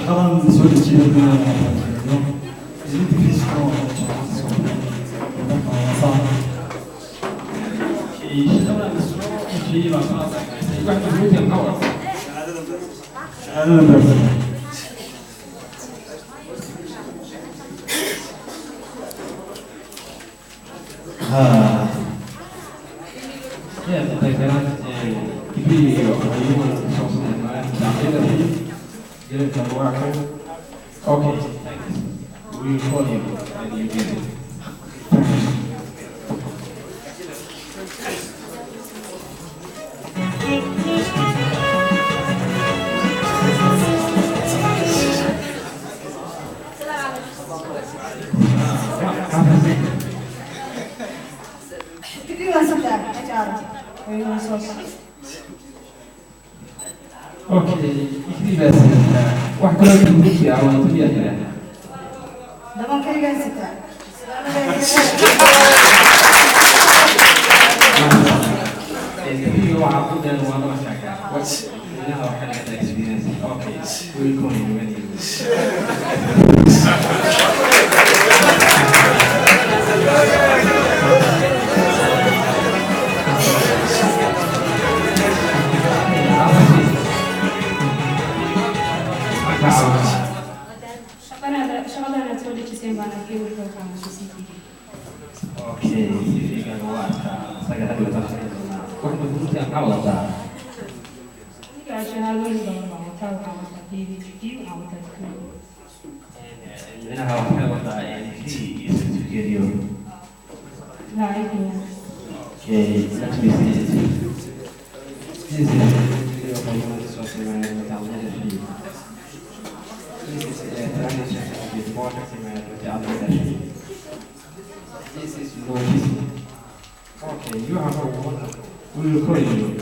shaqadan soo jeedinaa isku fiisko Okay, we will call you and you get it. Okay, ikri bas. Wax kale oo muhiim ah oo tiya jira. Daban kaliya sita. Iyo waxa ku dheer waa ma shaka. Wax inaha waxa laga experience. Okay, we will call you when you. شغلنا تولي تسين بانا كي ولا كان شيء Okay, ini kan saya ada dua tahun. Kau betul yang kau ada. Ya, saya lalu juga mau tahu kamu tadi di video kamu tadi. Ini kau ada ini itu video. Nah, itu. Okay, let me see it. This is video kamu sosial media tahu jadi. This is transition with water media tahu. This is noise. Okay, you have a water. We will call you.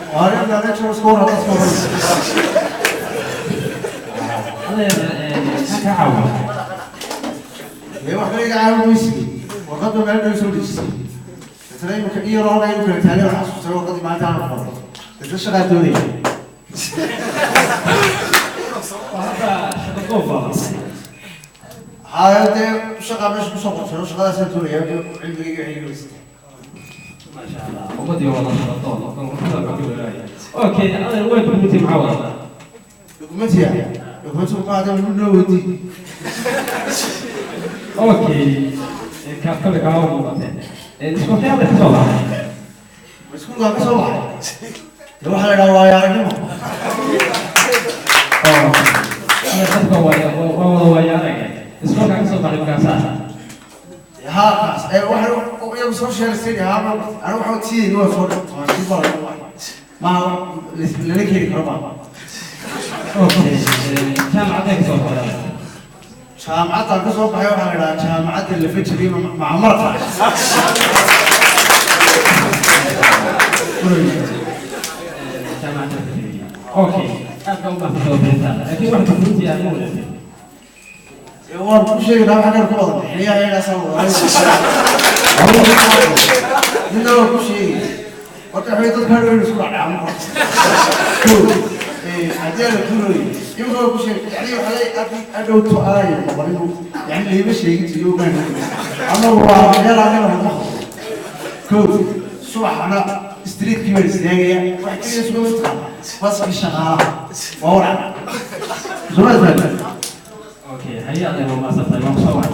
Arya lanet skor alla skor. Haka hawa. Ee wax kale gacan weysi. Warqadu meel dhow soo dhigsi. Tani marka iyo roona ay ku taale wax soo warqadi maanta aan qoro. Dadka shaqada doonay. Hada qofa. Hada shaqa meesha ku soo qortay shaqada soo doonay cilmiga xigis. ما شاء الله. ومدي والله شطون. اوكي انا وين كنت معاوضه؟ دوكمنتي دوكمنتي قاعده من نودي. اوكي كان كل قاوم مقطع. شو في هذا الحصول؟ بس كل قاعد سوا. لو حلا رواية عندهم. أنا أتذكر ويا رجع. اسمه كان صوت على الكاسات. ها كاس واحد يوم سوشيال ستيدي ها أنا واحد تيجي هو صوت ما لنك هيك ربع. اوكي كم عطيك صوت هذا؟ جامعة القصوى بحيو حاجة جامعة اللي في تشري مع مرفع. اوكي أنا ما في صوت هذا لكن واحد يقول يا مو هو كل شيء ده حاجة كويسة هي سوا. إنه كل شيء وقت حيث تذكر الأسبوع عام. عديل كله يبغى كل شيء يعني حلي أدو تواي يعني اللي بشيء يجيبه أما هو يلا أنا كود صباح أنا ستريت كيميرس يعني واحد يسوي بس في شغالة ورا زمان اوكي هيا انا ما صرت ما صوت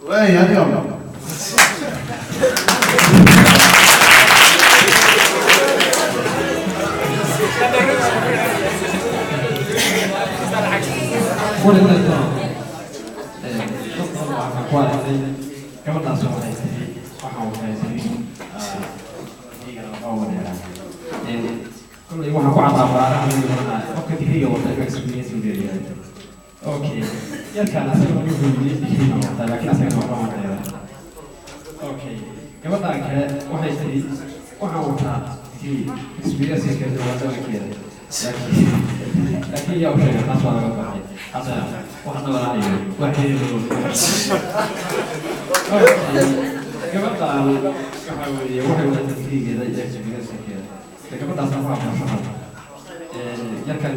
وين هذا يوم ولا لا شكرا على كواليتي كما تصور waxaan كل يوم هكون على بعض أوكي هي ولا experience مديرية أوكي يمكن أسمع من يوم لكن أسمع من بعض أوكي كما ذاك واحد يصير واحد وطا في experience كذا ولا كذا لكن يا أخي أنا صار هذا واحد ولا عليه واحد gabadha waxa weeye waxay wada tafkiigeeda iyo experience-keeda gabadhaas aan fahmo shaqada yarkan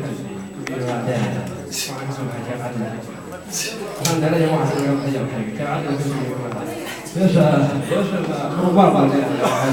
waxaan kasoo baxay jaamacadda waxaan dheeraya waxaan laga baxaya jaamacadda kasoo baxay meesha meesha rubaar baa leedahay